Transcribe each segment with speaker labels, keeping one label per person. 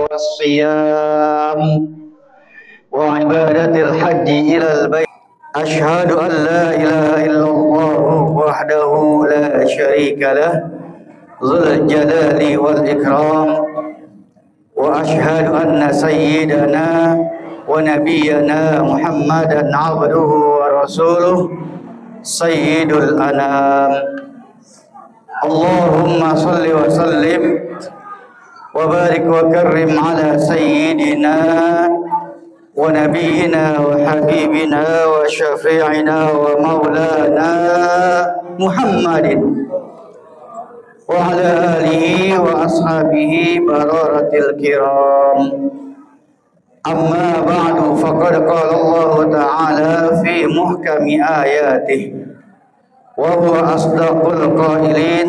Speaker 1: والصيام وعبادة الحج إلى البيت أشهد أن لا إله إلا الله وحده لا شريك له ذو الجلال والإكرام وأشهد أن سيدنا ونبينا محمدا عبده ورسوله سيد الأنام اللهم صل وسلم وبارك وكرم على سيدنا ونبينا وحبيبنا وشفيعنا ومولانا محمد وعلى آله وأصحابه بررة الكرام أما بعد فقد قال الله تعالى في محكم آياته وهو أصدق القائلين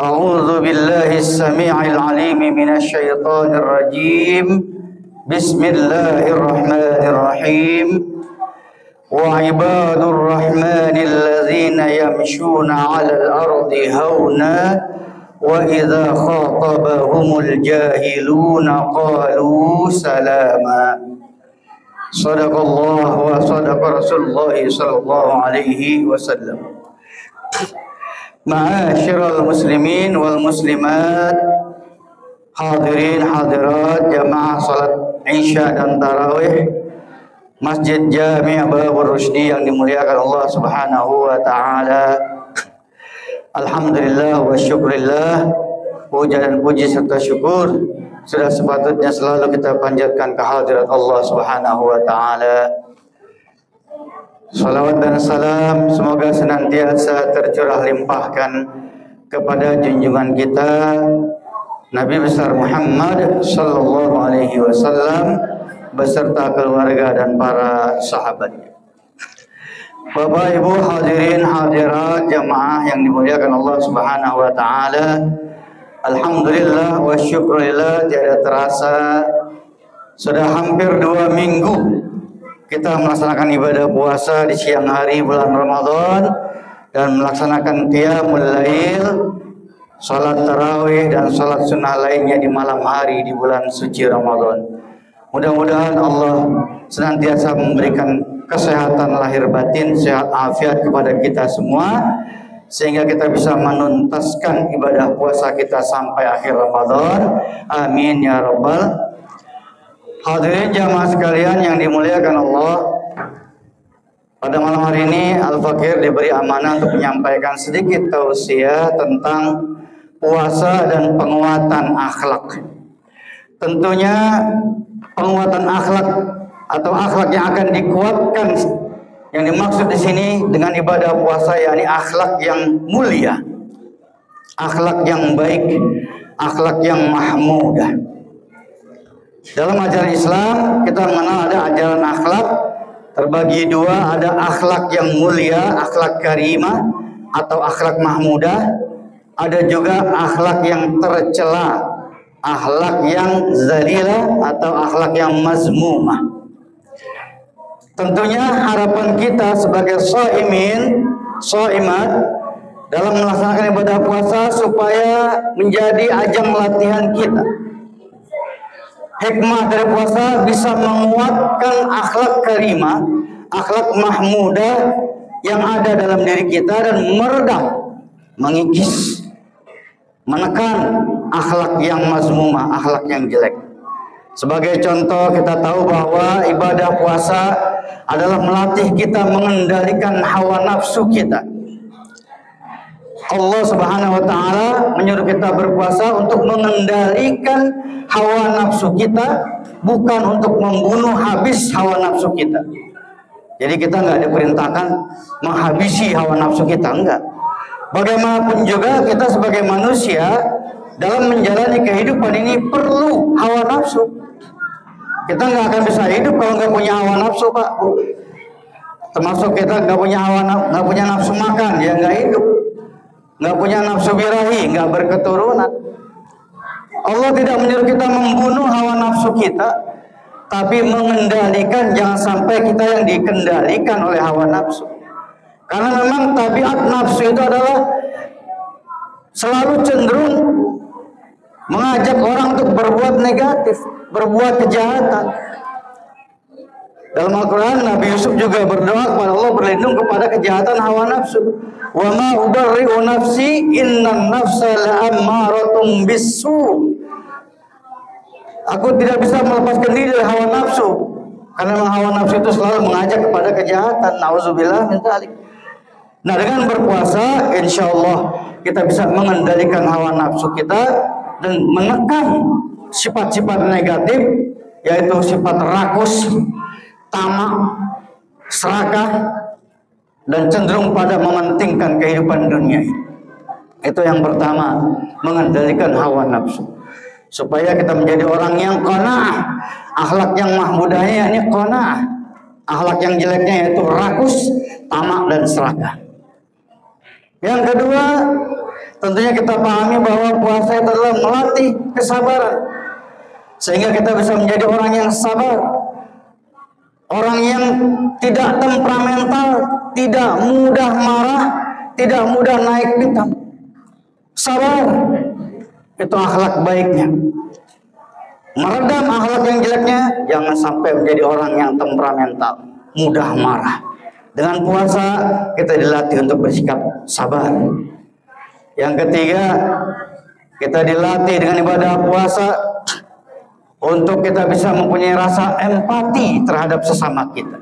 Speaker 1: أعوذ بالله السميع العليم من الشيطان الرجيم بسم الله الرحمن الرحيم وعباد الرحمن الذين يمشون على الأرض هونا وإذا خاطبهم الجاهلون قالوا سلاما صدق الله وصدق رسول الله صلى الله عليه وسلم. Ma'asyiral muslimin wal muslimat, hadirin hadirat jamaah salat Isya dan tarawih Masjid Jami' Babur Rusdi yang dimuliakan Allah Subhanahu wa taala. Alhamdulillah wa syukurillah, puja dan puji serta syukur sudah sepatutnya selalu kita panjatkan kehadirat Allah Subhanahu wa taala. Salawat dan salam semoga senantiasa tercurah limpahkan kepada junjungan kita Nabi besar Muhammad sallallahu alaihi wasallam beserta keluarga dan para sahabatnya. Bapak Ibu hadirin hadirat jamaah yang dimuliakan Allah Subhanahu wa taala. Alhamdulillah wa syukurillah, tiada terasa sudah hampir 2 minggu kita melaksanakan ibadah puasa di siang hari bulan Ramadan dan melaksanakan qiyamul lail, salat tarawih dan salat sunnah lainnya di malam hari di bulan suci Ramadan. Mudah-mudahan Allah senantiasa memberikan kesehatan lahir batin, sehat afiat kepada kita semua sehingga kita bisa menuntaskan ibadah puasa kita sampai akhir Ramadan. Amin ya rabbal. Hadirin jamaah sekalian yang dimuliakan Allah, pada malam hari ini Al-Fakir diberi amanah untuk menyampaikan sedikit tausiah tentang puasa dan penguatan akhlak. Tentunya penguatan akhlak atau akhlak yang akan dikuatkan yang dimaksud di sini dengan ibadah puasa yakni akhlak yang mulia, akhlak yang baik, akhlak yang mahmudah. Dalam ajaran Islam kita mengenal ada ajaran akhlak terbagi 2, ada akhlak yang mulia, akhlak karimah atau akhlak mahmudah, ada juga akhlak yang tercela, akhlak yang zalilah atau akhlak yang mazmumah. Tentunya harapan kita sebagai shaimin, shaimat dalam melaksanakan ibadah puasa supaya menjadi ajang latihan kita. Hikmah dari puasa bisa menguatkan akhlak karimah, akhlak mahmudah yang ada dalam diri kita dan meredam, mengikis, menekan akhlak yang mazmumah, akhlak yang jelek. Sebagai contoh kita tahu bahwa ibadah puasa adalah melatih kita mengendalikan hawa nafsu kita. Allah Subhanahu wa taala menyuruh kita berpuasa untuk mengendalikan hawa nafsu kita, bukan untuk membunuh habis hawa nafsu kita. Jadi kita nggak diperintahkan menghabisi hawa nafsu kita, enggak. Bagaimanapun juga kita sebagai manusia dalam menjalani kehidupan ini perlu hawa nafsu. Kita nggak akan bisa hidup kalau nggak punya hawa nafsu, Pak. Termasuk kita nggak punya nggak punya nafsu makan, ya nggak hidup. Nggak punya nafsu birahi, nggak berketurunan. Allah tidak menyuruh kita membunuh hawa nafsu kita, tapi mengendalikan. Jangan sampai kita yang dikendalikan oleh hawa nafsu. Karena memang tabiat nafsu itu adalah selalu cenderung mengajak orang untuk berbuat negatif, berbuat kejahatan. Dalam Al-Quran, Nabi Yusuf juga berdoa kepada Allah berlindung kepada kejahatan hawa nafsu. Wa ma ubarri'u nafsi innan nafsa la'ammaratun bisu. Aku tidak bisa melepaskan diri dari hawa nafsu, karena memang hawa nafsu itu selalu mengajak kepada kejahatan. Nauzubillah min dzalik. Nah, dengan berpuasa, insya Allah kita bisa mengendalikan hawa nafsu kita dan menekan sifat-sifat negatif, yaitu sifat rakus, tamak, serakah, dan cenderung pada mementingkan kehidupan dunia. Itu yang pertama, mengendalikan hawa nafsu. Supaya kita menjadi orang yang qanaah. Akhlak yang mahmudahnya ini qanaah. Akhlak yang jeleknya yaitu rakus, tamak, dan serakah. Yang kedua, tentunya kita pahami bahwa puasa itu adalah melatih kesabaran, sehingga kita bisa menjadi orang yang sabar, orang yang tidak temperamental, tidak mudah marah, tidak mudah naik pitam. Sabar, itu akhlak baiknya. Meredam akhlak yang jeleknya, jangan sampai menjadi orang yang temperamental, mudah marah. Dengan puasa kita dilatih untuk bersikap sabar. Yang ketiga, kita dilatih dengan ibadah puasa untuk kita bisa mempunyai rasa empati terhadap sesama kita.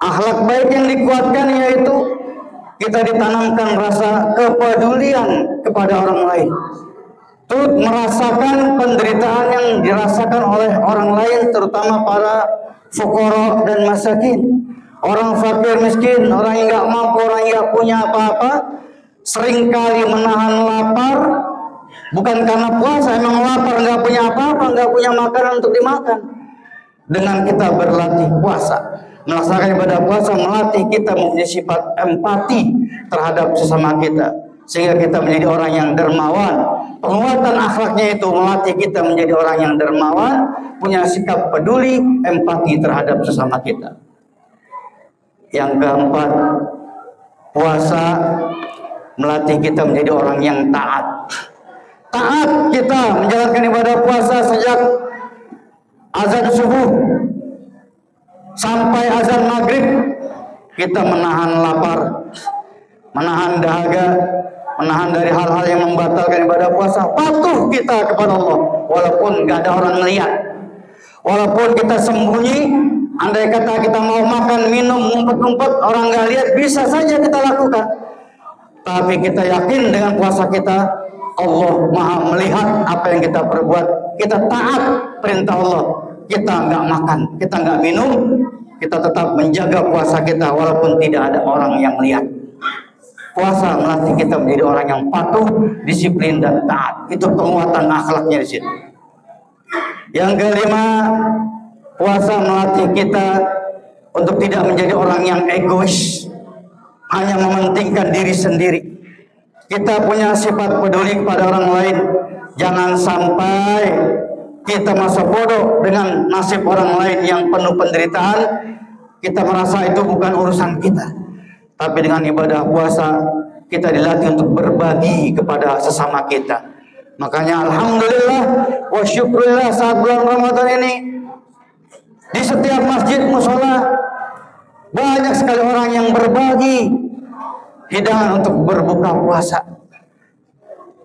Speaker 1: Akhlak baik yang dikuatkan yaitu kita ditanamkan rasa kepedulian kepada orang lain. Turut merasakan penderitaan yang dirasakan oleh orang lain, terutama para fuqara dan masakin. Orang fakir miskin, orang yang nggak mampu, orang yang nggak punya apa-apa, seringkali menahan lapar, bukan karena puasa, emang lapar, nggak punya apa-apa, nggak punya makanan untuk dimakan. Dengan kita berlatih puasa, melaksanakan ibadah puasa, melatih kita mempunyai sifat empati terhadap sesama kita, sehingga kita menjadi orang yang dermawan. Penguatan akhlaknya itu melatih kita menjadi orang yang dermawan, punya sikap peduli, empati terhadap sesama kita. Yang keempat, puasa melatih kita menjadi orang yang taat. Taat kita menjalankan ibadah puasa sejak azan subuh sampai azan maghrib. Kita menahan lapar, menahan dahaga, menahan dari hal-hal yang membatalkan ibadah puasa. Patuh kita kepada Allah walaupun gak ada orang melihat, walaupun kita sembunyi. Andai kata kita mau makan, minum, ngumpet-ngumpet, orang gak lihat, bisa saja kita lakukan. Tapi kita yakin dengan puasa kita, Allah Maha melihat apa yang kita perbuat. Kita taat perintah Allah. Kita nggak makan, kita nggak minum, kita tetap menjaga puasa kita walaupun tidak ada orang yang lihat. Puasa melatih kita menjadi orang yang patuh, disiplin, dan taat. Itu penguatan akhlaknya di situ. Yang kelima, puasa melatih kita untuk tidak menjadi orang yang egois, hanya mementingkan diri sendiri. Kita punya sifat peduli kepada orang lain. Jangan sampai kita merasa bodoh dengan nasib orang lain yang penuh penderitaan. Kita merasa itu bukan urusan kita. Tapi dengan ibadah puasa, kita dilatih untuk berbagi kepada sesama kita. Makanya alhamdulillah wa syukurillah saat bulan Ramadan ini, di setiap masjid musola banyak sekali orang yang berbagi hidangan untuk berbuka puasa.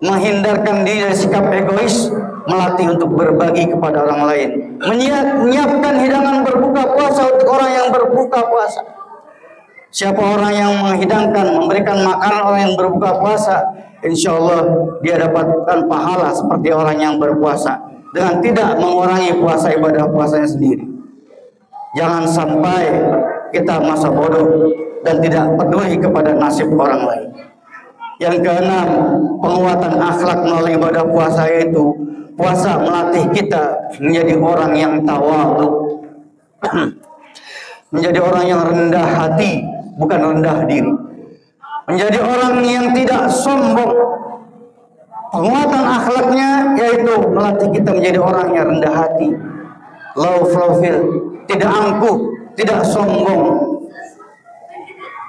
Speaker 1: Menghindarkan diri dari sikap egois, melatih untuk berbagi kepada orang lain. Menyiapkan hidangan berbuka puasa untuk orang yang berbuka puasa. Siapa orang yang menghidangkan, memberikan makanan orang yang berbuka puasa, insya Allah dia dapatkan pahala seperti orang yang berpuasa, dengan tidak mengurangi puasa ibadah puasanya sendiri. Jangan sampai kita masa bodoh dan tidak peduli kepada nasib orang lain. Yang keenam, penguatan akhlak melalui ibadah puasa, yaitu puasa melatih kita menjadi orang yang tawadhu. menjadi orang yang rendah hati, bukan rendah diri. Menjadi orang yang tidak sombong. Penguatan akhlaknya yaitu melatih kita menjadi orang yang rendah hati, low profile, tidak angkuh, tidak sombong.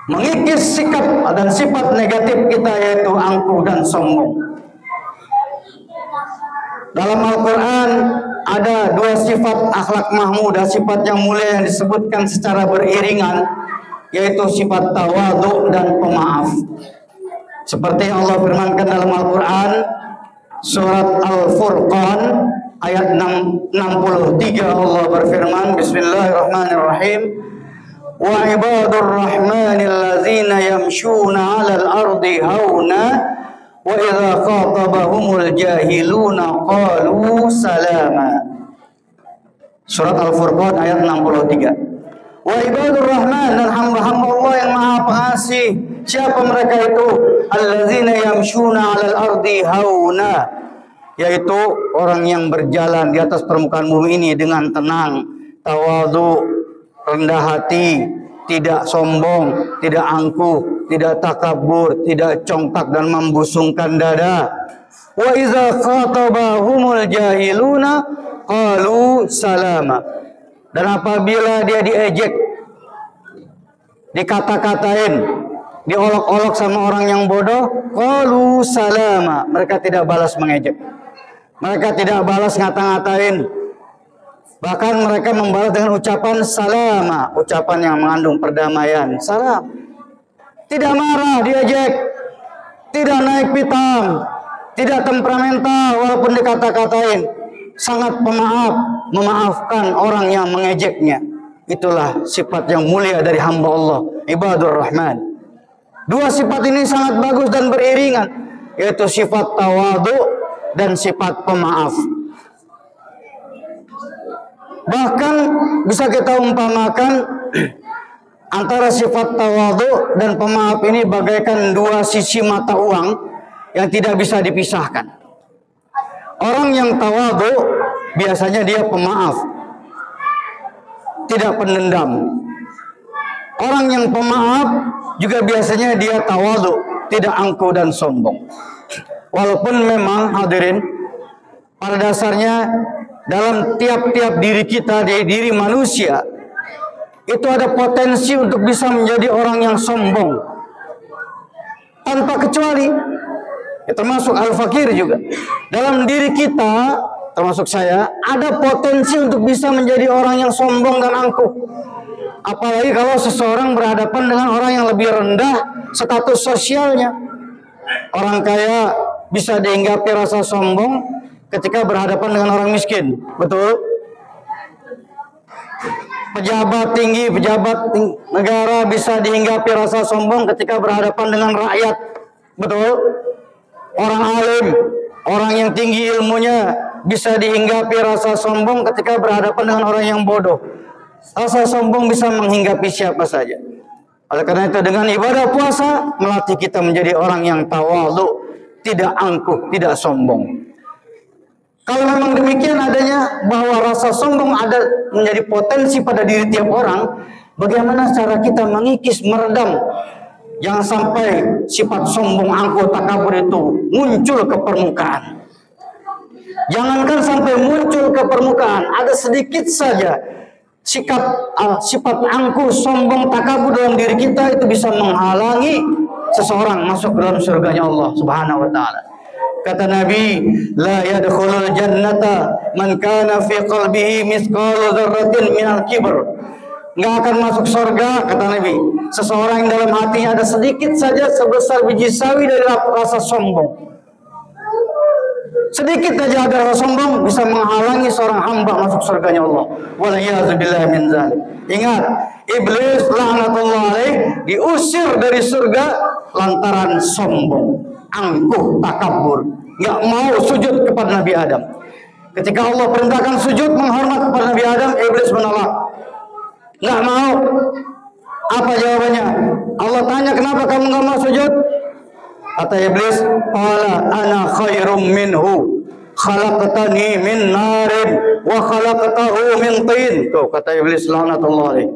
Speaker 1: Mengikis sikap dan sifat negatif kita yaitu angkuh dan sombong. Dalam Al-Quran ada dua sifat akhlak mahmudah, sifat yang mulia yang disebutkan secara beriringan, yaitu sifat tawadhu dan pemaaf. Seperti yang Allah firmankan dalam Al-Quran surat Al-Furqan ayat 63, Allah berfirman, Bismillahirrahmanirrahim, wa ibadur rahmanil ladzina yamshuna 'alal ardi hauna wa idza khatabahumul jahiluna qalu salama. Surat Al-Furqan ayat 63. Wa ibadur rahman, dan hamba-hamba Allah yang maha pengasih. Siapa mereka itu? Alladzina yamshuna 'alal ardi hauna, yaitu orang yang berjalan di atas permukaan bumi ini dengan tenang, tawadhu, rendah hati, tidak sombong, tidak angkuh, tidak takabur, tidak congkak dan membusungkan dada. Wa iza khatabahumul jahiluna qalu salama. Dan apabila dia diejek, dikata-katain, diolok-olok sama orang yang bodoh, qalu salama, mereka tidak balas mengejek. Mereka tidak balas ngata-ngatain. Bahkan mereka membalas dengan ucapan salama, ucapan yang mengandung perdamaian. Salam. Tidak marah, diejek, tidak naik pitam, tidak temperamental walaupun dikata-katain. Sangat pemaaf, memaafkan orang yang mengejeknya. Itulah sifat yang mulia dari hamba Allah, ibadur rahman. Dua sifat ini sangat bagus dan beriringan, yaitu sifat tawadhu dan sifat pemaaf. Bahkan bisa kita umpamakan antara sifat tawadhu dan pemaaf ini bagaikan dua sisi mata uang yang tidak bisa dipisahkan. Orang yang tawadhu biasanya dia pemaaf, tidak pendendam. Orang yang pemaaf juga biasanya dia tawadhu, tidak angkuh dan sombong. Walaupun memang hadirin, pada dasarnya dalam tiap-tiap diri kita, dari diri manusia, itu ada potensi untuk bisa menjadi orang yang sombong. Tanpa kecuali, ya termasuk al-fakir juga. Dalam diri kita, termasuk saya, ada potensi untuk bisa menjadi orang yang sombong dan angkuh. Apalagi kalau seseorang berhadapan dengan orang yang lebih rendah status sosialnya. Orang kaya bisa dihinggapi rasa sombong ketika berhadapan dengan orang miskin, betul? Pejabat tinggi, negara bisa dihinggapi rasa sombong ketika berhadapan dengan rakyat, betul? Orang alim, orang yang tinggi ilmunya bisa dihinggapi rasa sombong ketika berhadapan dengan orang yang bodoh. Rasa sombong bisa menghinggapi siapa saja. Oleh karena itu, dengan ibadah puasa melatih kita menjadi orang yang tawadhu, tidak angkuh, tidak sombong. Kalau memang demikian adanya bahwa rasa sombong ada menjadi potensi pada diri tiap orang, bagaimana cara kita mengikis, meredam, jangan sampai sifat sombong, angkuh, takabur itu muncul ke permukaan. Jangankan sampai muncul ke permukaan, ada sedikit saja sifat angkuh, sombong, takabur dalam diri kita itu bisa menghalangi seseorang masuk ke dalam surganya Allah Subhanahu wa taala. Kata Nabi, la yadkhulul jannata man kana fi qalbihi mithqalu dzarratin minal kibr. Enggak akan masuk surga, kata Nabi, seseorang yang dalam hatinya ada sedikit saja sebesar biji sawi dari rasa sombong. Sedikit saja ada rasa sombong bisa menghalangi seorang hamba masuk surganya Allah. Waliyadzubillah min dzalik. Ingat, iblis laknatullah alaih diusir dari surga lantaran sombong, angkuh, takabur, nggak mau sujud kepada Nabi Adam. Ketika Allah perintahkan sujud menghormat kepada Nabi Adam, iblis menolak, nggak mau. Apa jawabannya? Allah tanya, kenapa kamu nggak mau sujud? Kata iblis, qala ana khairum minhu, khalaqtani min narin wa khalaqtahu min tin. Tuh kata iblis laknatullah alaih.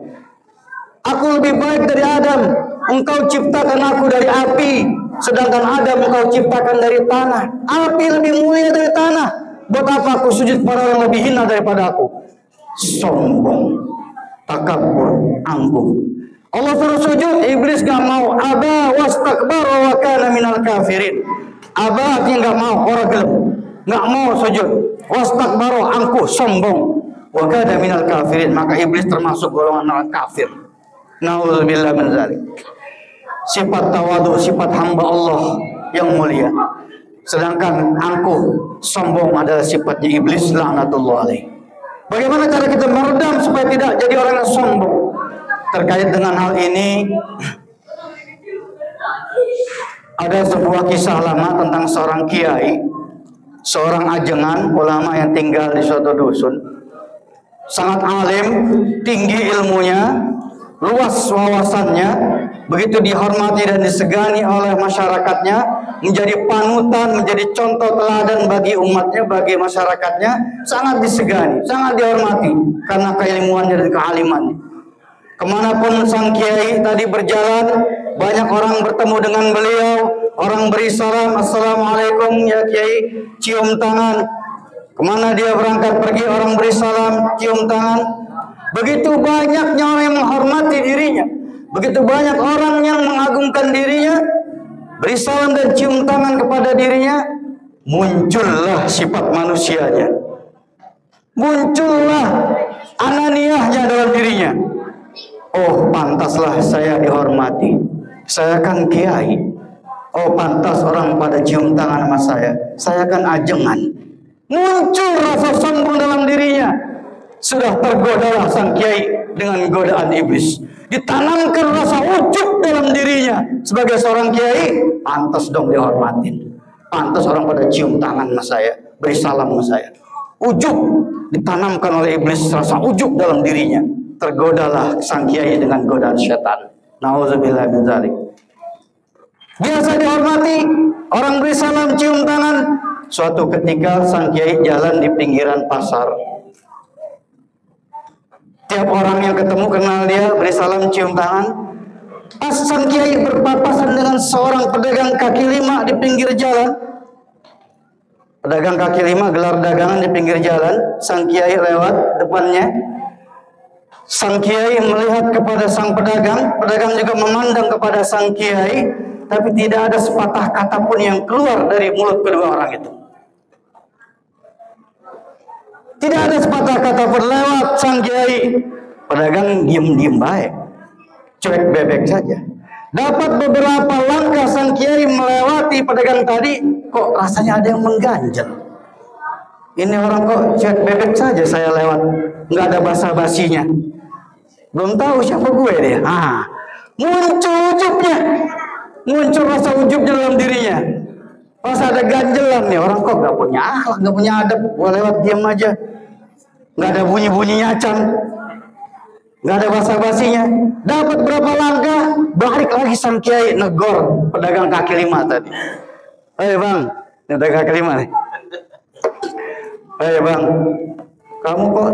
Speaker 1: Aku lebih baik dari Adam. Engkau ciptakan aku dari api, sedangkan Adam engkau ciptakan dari tanah. Api lebih mulia dari tanah. Buat apa aku sujud pada orang lebih hina daripada aku? Sombong, takabur, angkuh. Allah suruh sujud, iblis gak mau. Aba wastakbara wa kana minal kafirin. Aba artinya gak mau, orang gelap, gak mau sujud. Wastakbara, angkuh, sombong. Wa kana minal kafirin, maka iblis termasuk golongan orang kafir. Na'udzubillah min dzalik. Sifat tawadu, sifat hamba Allah yang mulia. Sedangkan angkuh, sombong adalah sifatnya iblis, laknatullah alaih. Bagaimana cara kita meredam supaya tidak jadi orang yang sombong? Terkait dengan hal ini, ada sebuah kisah lama tentang seorang kiai, seorang ajengan ulama yang tinggal di suatu dusun. Sangat alim, tinggi ilmunya, luas wawasannya, begitu dihormati dan disegani oleh masyarakatnya, menjadi panutan, menjadi contoh teladan bagi umatnya, bagi masyarakatnya, sangat disegani, sangat dihormati karena keilmuannya dan kealimannya. Kemanapun sang kiai tadi berjalan, banyak orang bertemu dengan beliau, orang beri salam, assalamualaikum ya kiai, cium tangan. Kemana dia berangkat pergi, orang beri salam, cium tangan. Begitu banyaknya orang yang menghormati dirinya, begitu banyak orang yang mengagungkan dirinya, beri salam dan cium tangan kepada dirinya, muncullah sifat manusianya, muncullah ananiahnya dalam dirinya. Oh, pantaslah saya dihormati, saya kan kiai. Oh, pantas orang pada cium tangan sama saya kan ajengan. Muncul rasa sombong dalam dirinya. Sudah tergodalah sang kiai dengan godaan iblis. Ditanamkan rasa ujub dalam dirinya. Sebagai seorang kiai, pantas dong dihormatin. Pantas orang pada cium tangan sama saya, beri salam sama saya. Ujub ditanamkan oleh iblis, rasa ujub dalam dirinya. Tergodalah sang kiai dengan godaan setan. Nauzubillah min dzalik. Biasa dihormati, orang beri salam, cium tangan. Suatu ketika sang kiai jalan di pinggiran pasar. Tiap orang yang ketemu kenal dia, beri salam, cium tangan. Pas sang kiai berpapasan dengan seorang pedagang kaki lima di pinggir jalan. Pedagang kaki lima gelar dagangan di pinggir jalan. Sang kiai lewat depannya. Sang kiai melihat kepada sang pedagang, pedagang juga memandang kepada sang kiai, tapi tidak ada sepatah kata pun yang keluar dari mulut kedua orang itu. Tidak ada sepatah kata pun lewat sang kiai. Pedagang diem-diem baik, cuek bebek saja. Dapat beberapa langkah sang kiai melewati pedagang tadi, kok rasanya ada yang mengganjal. Ini orang kok cuek bebek saja saya lewat, nggak ada basa-basinya. Belum tahu siapa gue dia. Muncul ujubnya, muncul rasa ujubnya dalam dirinya. Pas ada ganjelan nih, orang kok nggak punya akhlak, nggak punya adab. Gue lewat diam aja, nggak ada bunyi-bunyi nyacan, nggak ada basa-basinya. Dapat berapa langkah, balik lagi sang kiai negor pedagang kaki lima tadi. Hei bang, ini pedagang kaki lima nih. Hei bang, kamu kok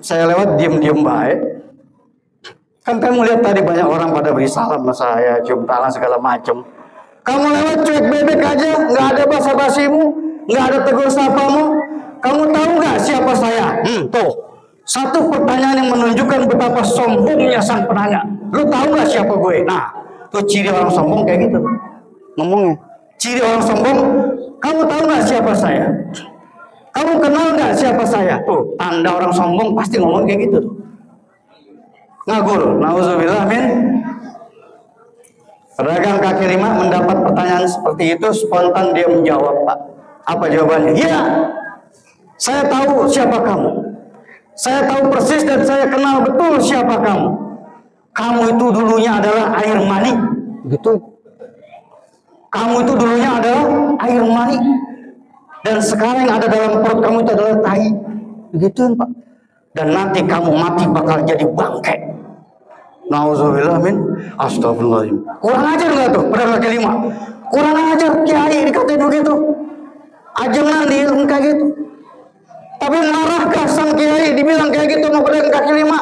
Speaker 1: saya lewat diem-diem baik? Kan kamu lihat tadi banyak orang pada beri salam sama saya, cium tangan segala macam. Kamu lewat cuek bebek aja, nggak ada basa-basimu, nggak ada tegur sapamu. Kamu tahu nggak siapa saya? Tuh, satu pertanyaan yang menunjukkan betapa sombongnya sang penanya. Lu tahu nggak siapa gue? Nah, tuh ciri orang sombong kayak gitu. Ngomongnya, ciri orang sombong. Kamu tahu nggak siapa saya? Kamu kenal nggak siapa saya? Tuh, tanda orang sombong pasti ngomong kayak gitu. Ngagul, nauzubillah min. Pedagang kaki lima mendapat pertanyaan seperti itu, spontan dia menjawab, Pak. Apa jawabannya? Ya, saya tahu siapa kamu. Saya tahu persis dan saya kenal betul siapa kamu. Kamu itu dulunya adalah air mani, gitu. Kamu itu dulunya adalah air mani, dan sekarang yang ada dalam perut kamu itu adalah tai, begituin Pak. Dan nanti kamu mati bakal jadi bangkai. Nauzubillah min. Astagfirullahaladzim. Kurang ajar nggak tuh pedagang kaki lima? Kurang ajar kiai dikatain begitu. Ajengan di ilmu kayak gitu. Tapi marahkah sang kiai dibilang kayak gitu sama pedagang kaki lima?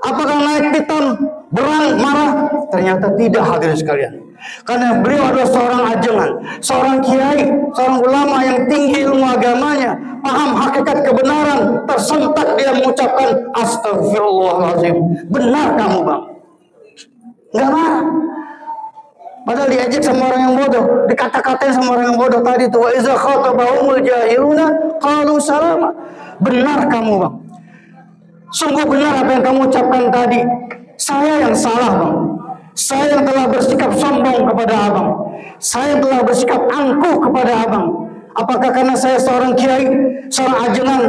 Speaker 1: Apakah naik pitam, berang, marah? Ternyata tidak, hadirin sekalian. Karena beliau adalah seorang ajengan, seorang kiai, seorang ulama yang tinggi ilmu agamanya, paham hakikat kebenaran, tersentak dia mengucapkan astagfirullahaladzim. Benar kamu bang, nggak marah. Padahal diejek sama orang yang bodoh, dikata-katain sama orang yang bodoh tadi tuh. Wa iza khatabahumul jahiluna qalu salama. Benar kamu bang, sungguh benar apa yang kamu ucapkan tadi. Saya yang salah bang. Saya yang telah bersikap sombong kepada abang. Saya yang telah bersikap angkuh kepada abang. Apakah karena saya seorang kiai, seorang ajengan,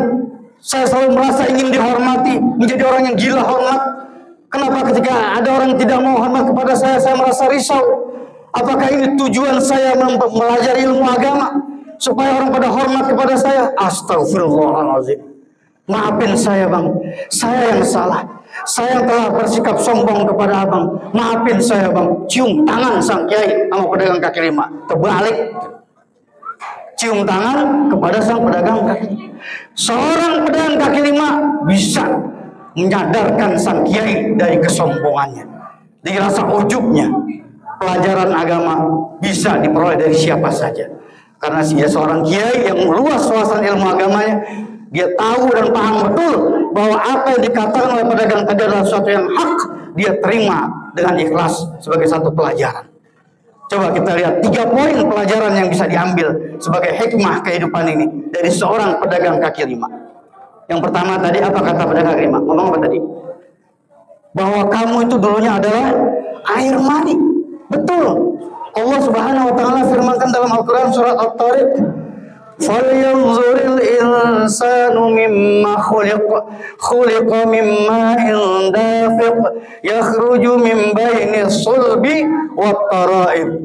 Speaker 1: saya selalu merasa ingin dihormati, menjadi orang yang gila hormat? Kenapa ketika ada orang yang tidak mau hormat kepada saya merasa risau? Apakah ini tujuan saya mempelajari ilmu agama supaya orang pada hormat kepada saya? Astagfirullahaladzim. Maafin saya bang, saya yang salah. Saya yang telah bersikap sombong kepada abang. Maafin saya bang. Cium tangan sang kiai sama pedagang kaki lima. Terbalik. Cium tangan kepada sang pedagang kaki lima. Seorang pedagang kaki lima bisa menyadarkan sang kiai dari kesombongannya, dari rasa ujubnya. Pelajaran agama bisa diperoleh dari siapa saja. Karena dia seorang kiai yang luas wawasan ilmu agamanya. Dia tahu dan paham betul bahwa apa yang dikatakan oleh pedagang tadi adalah sesuatu yang hak. Dia terima dengan ikhlas sebagai satu pelajaran. Coba kita lihat 3 poin pelajaran yang bisa diambil sebagai hikmah kehidupan ini dari seorang pedagang kaki lima. Yang pertama tadi, apa kata pedagang kaki lima? Ngomong apa tadi? Bahwa kamu itu dulunya adalah air mani. Betul. Allah Subhanahu wa taala firmankan dalam Al-Qur'an surat At-Tariq, "Falyanzuril insanu mimma khuliqa mimma dafiq yakhruju min baini sulbi wat tara'ib."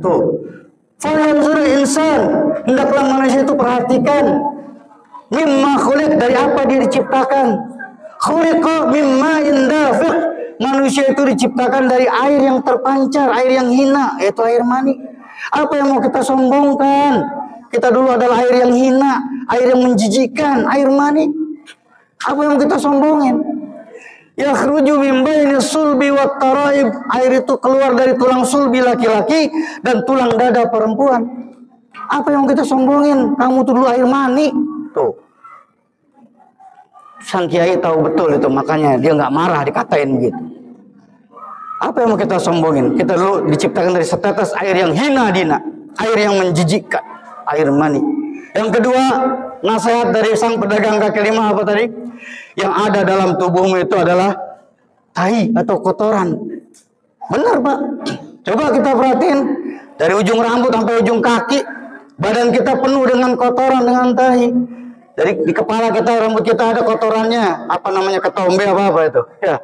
Speaker 1: Falyanzuril insan, hendaklah manusia itu perhatikan mimma khuliq, dari apa dia diciptakan. Khuliqa mimma dafiq, manusia itu diciptakan dari air yang terpancar, air yang hina, yaitu air mani. Apa yang mau kita sombongkan? Kita dulu adalah air yang hina, air yang menjijikkan, air mani. Apa yang kita sombongin? Yakhruju min baini sulbi wat taraib, air itu keluar dari tulang sulbi laki-laki dan tulang dada perempuan. Apa yang kita sombongin? Kamu tuh dulu air mani. Tuh. Sang kiai tahu betul itu, makanya dia nggak marah dikatain gitu. Apa yang mau kita sombongin? Kita dulu diciptakan dari setetes air yang hina dina, air yang menjijikkan, air mani. Yang kedua, nasihat dari sang pedagang kaki lima apa tadi? Yang ada dalam tubuhmu itu adalah tai atau kotoran. Benar Pak. Coba kita perhatiin dari ujung rambut sampai ujung kaki, badan kita penuh dengan kotoran, dengan tai. Dari di kepala kita, rambut kita ada kotorannya, apa namanya, ketombe apa itu? Ya.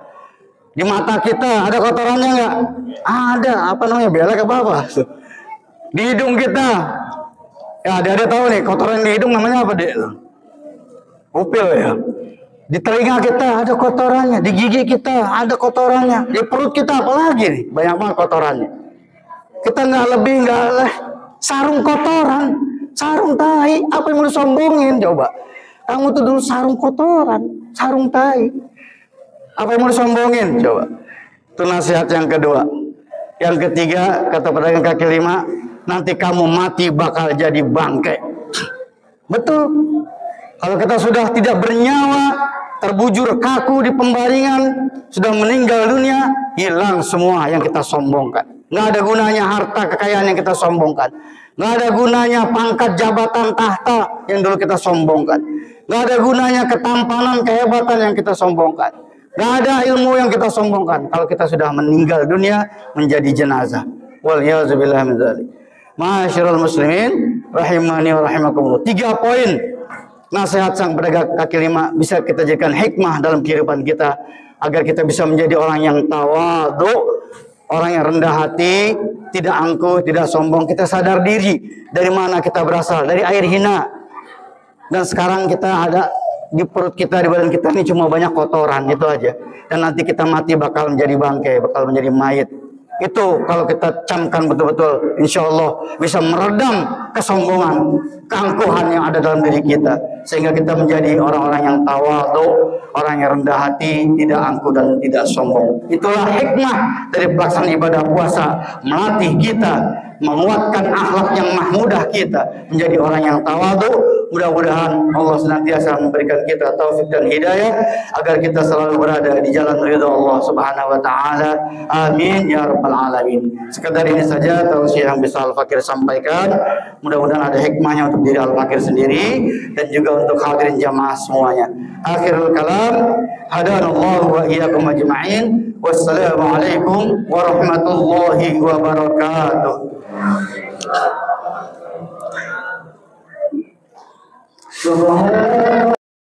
Speaker 1: Di mata kita ada kotorannya nggak? Ada, apa namanya, belek apa? Di hidung kita, ya dia tahu nih, kotoran di hidung namanya apa deh? Upil ya. Di telinga kita ada kotorannya, di gigi kita ada kotorannya, di perut kita apalagi nih, banyak banget kotorannya. Kita nggak lebih, nggak sarung kotoran, sarung tai, apa yang mau disombongin coba? Kamu tuh dulu sarung kotoran, sarung tai. Apa yang mau disombongin? Coba. Itu nasihat yang kedua. Yang ketiga, kata pedagang kaki lima, nanti kamu mati bakal jadi bangkai. Betul. Kalau kita sudah tidak bernyawa, terbujur kaku di pembaringan, sudah meninggal dunia, hilang semua yang kita sombongkan. Nggak ada gunanya harta kekayaan yang kita sombongkan. Nggak ada gunanya pangkat jabatan tahta yang dulu kita sombongkan. Nggak ada gunanya ketampanan kehebatan yang kita sombongkan. Nggak ada ilmu yang kita sombongkan kalau kita sudah meninggal dunia menjadi jenazah. Waliyahzubillah min dzalik. Ma'asyiral muslimin rahimani wa rahimakumullah. 3 poin nasihat sang pedagang kaki lima bisa kita jadikan hikmah dalam kehidupan kita agar kita bisa menjadi orang yang tawadhu, orang yang rendah hati, tidak angkuh, tidak sombong. Kita sadar diri dari mana kita berasal, dari air hina. Dan sekarang kita ada di perut kita, di badan kita ini cuma banyak kotoran, itu aja. Dan nanti kita mati bakal menjadi bangkai, bakal menjadi mayit. Itu kalau kita camkan betul-betul, insya Allah bisa meredam kesombongan, keangkuhan yang ada dalam diri kita, sehingga kita menjadi orang-orang yang tawadhu, orang yang rendah hati, tidak angkuh dan tidak sombong. Itulah hikmah dari pelaksanaan ibadah puasa, melatih kita, menguatkan akhlak yang mahmudah kita menjadi orang yang tawadhu. Mudah-mudahan Allah senantiasa memberikan kita taufik dan hidayah agar kita selalu berada di jalan ridha Allah Subhanahu wa taala. Amin ya rabbal alamin. Sekedar ini saja tausiah yang bisa Al-Fakir sampaikan. Mudah-mudahan ada hikmahnya untuk diri Al-Fakir sendiri dan juga untuk hadirin jamaah semuanya. Akhirul kalam, hadanallahu wa iyyakum ajma'in. Wassalamualaikum warahmatullahi wabarakatuh. Subhanallah.